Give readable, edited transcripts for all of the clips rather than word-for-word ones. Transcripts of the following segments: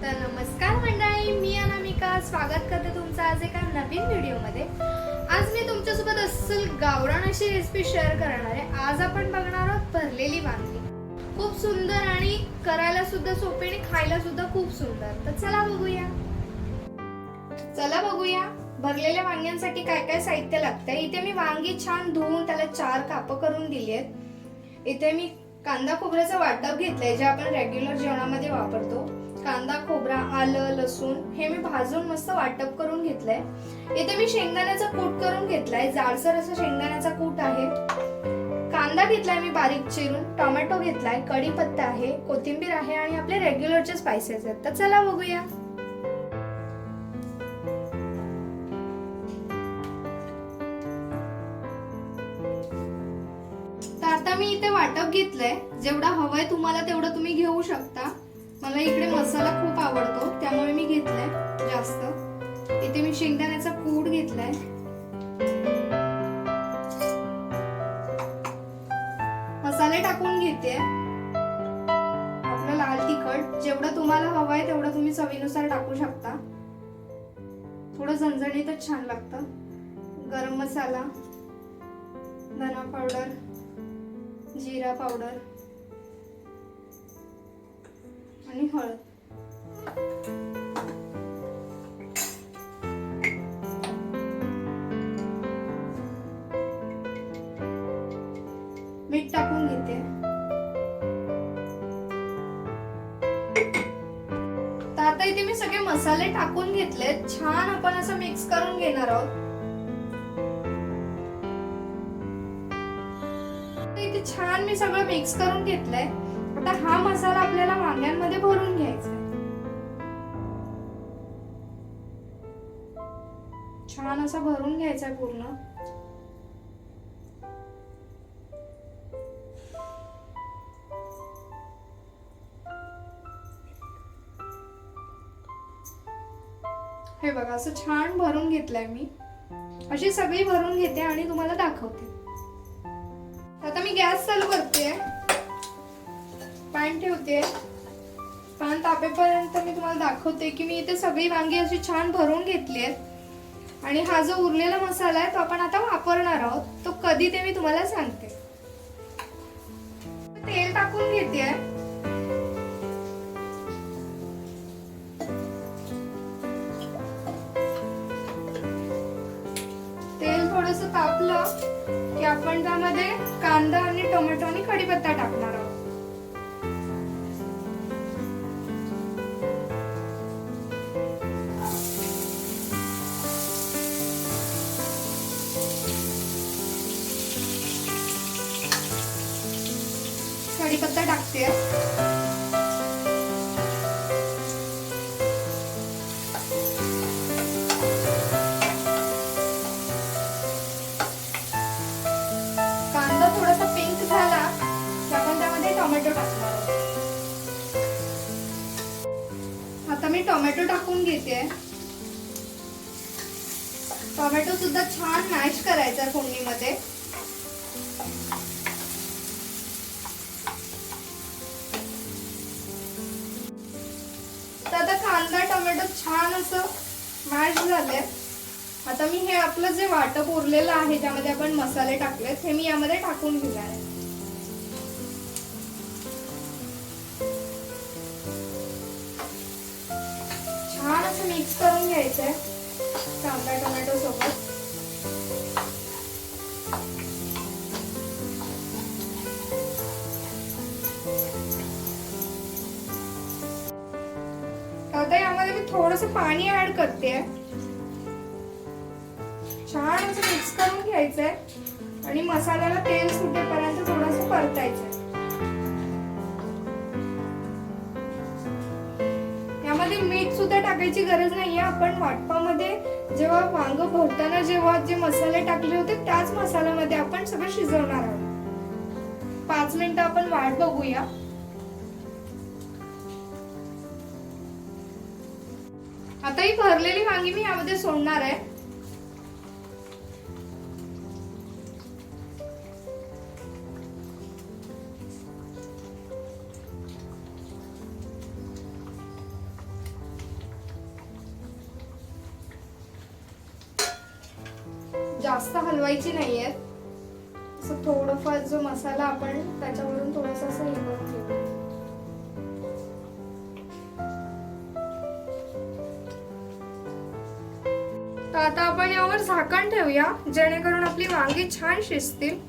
तर नमस्कार मंडळी, मी अनामिका स्वागत करते तुमचं आज एका नवीन व्हिडिओमध्ये। आज मी तुमच्यासोबत अस्सल गावरान अशी रेसिपी शेअर करणार आहे। आज आपण बघणार आहोत भरलेली वांगी। खूप सुंदर आणि करायला सुद्धा सोपी आणि खायला सुद्धा खूप सुंदर। तर चला बघूया भरलेल्या वांग्यांसाठी काय काय साहित्य लागतं। इथे मी वांगी छान धुवून त्याला 4 काप करून दिली आहेत। इथे मी कांदा खोबऱ्याचं वाटप घेतलंय जे आपण रेग्युलर जेवणामध्ये वापरतो। कांदा खोबरा आलं लसूण हे मी भाजून मस्त वाटप करून घेतलंय। इथे मी शेंगदाण्याचा कूट करून घेतलाय, जाडसर असा शेंगदाण्याचा कूट आहे। कांदा घेतलाय मी बारीक चिरून, टोमॅटो घेतलाय, कढीपत्ता आहे, कोथिंबीर आहे आणि आपले रेग्युलरचे स्पाइसेस आहेत। तर चला बघूया। तर आता मी इथे वाटप घेतलंय, जेवढा हवाय तुम्हाला तेवढं तुम्ही घेऊ शकता। मला इकडे मसाला खूप आवडतो त्यामुळे मी घेतलाय जास्त। इथे मी शेंगदाण्याचा कूट घेतलाय, मसाले टाकून घेते। आपलं लाल तिखट जेवढं तुम्हाला हवंय तेवढं तुम्ही चवीनुसार टाकू शकता, थोडं झणझणीतच छान लागतं। गरम मसाला, धना पावडर, जिरा पावडर आणि हळद। मीठ टाकून घेते। तर आता इथे मी सगळे मसाले टाकून घेतले, छान आपण असं मिक्स करून घेणार आहोत। इथे छान मी सगळं मिक्स करून घेतलंय। आता हा मसाला आपल्याला वांग्यांमध्ये भरून घ्यायचा आहे। छान असा भरून घ्यायचा आहे पूर्ण। हे बघा असं छान भरून घेतलंय मी। अशी सगळी भरून घेते आणि तुम्हाला दाखवते। आता मी गॅस चालू करते, पॅन ठेवते। पॅन तापेपर्यंत मी तुम्हाला दाखवते की मी इथे सगळी वांगी अशी छान भरून घेतली आहेत आणि हा जो उरलेला मसाला आहे तो आपण आता वापरणार आहोत। तो कधी ते मी तुम्हाला सांगते। तेल टाकून घेते। तेल थोडंसं तापलं की आपण त्यामध्ये कांदा आणि टोमॅटो आणि कढीपत्ता टाकणार आहोत। कढीपत्ता टाकते। कांदा थोडासा पिंक झाला की आपण त्यामध्ये टोमॅटो टाकणार आहोत। आता मी टोमॅटो टाकून घेते। टोमॅटो सुद्धा छान मॅश करायचा फोडणीमध्ये। आता कांदा टोमॅटो छान असं मॅश झाले। आता मी हे आपलं जे वाटप उरलेलं आहे ज्यामध्ये आपण मसाले टाकलेत हे मी यामध्ये टाकून घेणार आहे। छान असं मिक्स करून घ्यायचंय कांदा टोमॅटो सोबत। आता यामध्ये मी थोडंसं पाणी ऍड करते। छान असं मिक्स करून घ्यायचंय आणि मसाल्याला तेल सुटेपर्यंत थोडंसं परतायचंय। यामध्ये मीठ सुद्धा टाकायची गरज नाहीये। आपण वाटपामध्ये जेव्हा वांग भरताना जेव्हा जे मसाले टाकले होते त्याच मसाल्यामध्ये आपण सगळं शिजवणार आहोत। 5 मिनिटं आपण वाट बघूया। आता ही भरलेली वांगी मी यामध्ये सोडणार आहे। जास्त हलवायची नाहीये. असं थोडंफार जो मसाला आपण त्याच्यावरून थोडंसं असं हे करून घेऊ. तर आता आपण यावर झाकण ठेवूया जेणेकरून आपली वांगी छान शिजतील.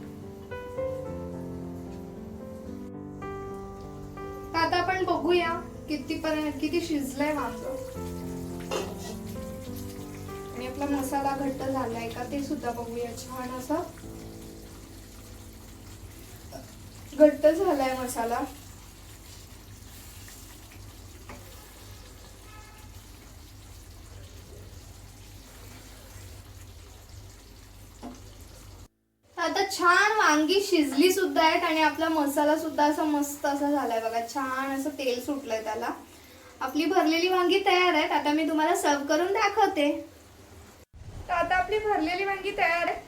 तर आता आपण बघूया किती शिजलंय वांग आणि आपला मसाला घट्ट झालाय का ते सुद्धा बघूया. छान असं घट्ट झालाय मसाला. आता छान वांगी शिजली सुद्धा आहेत आणि आपला मसाला सुद्धा असा मस्त असा झालाय बघा. छान असं तेल सुटलंय त्याला. आपली भरलेली वांगी तयार आहेत. आता मी तुम्हाला सर्व करून दाखवते. तर आता आपली भरलेली वांगी तयार आहे.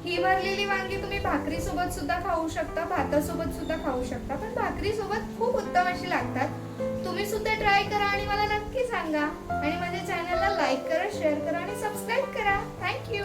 ही भरलेली वांगी तुम्ही भाकरी सोबत सुद्धा खाऊ शकता, भातासोबत सुद्धा खाऊ शकता, पण भाकरी सोबत खूप उत्तम अशी लागतात. तुम्ही सुद्धा ट्राय करा आणि मला नक्की सांगा. आणि माझ्या चॅनलला लाईक करा, शेअर करा आणि सबस्क्राईब करा. थँक्यू.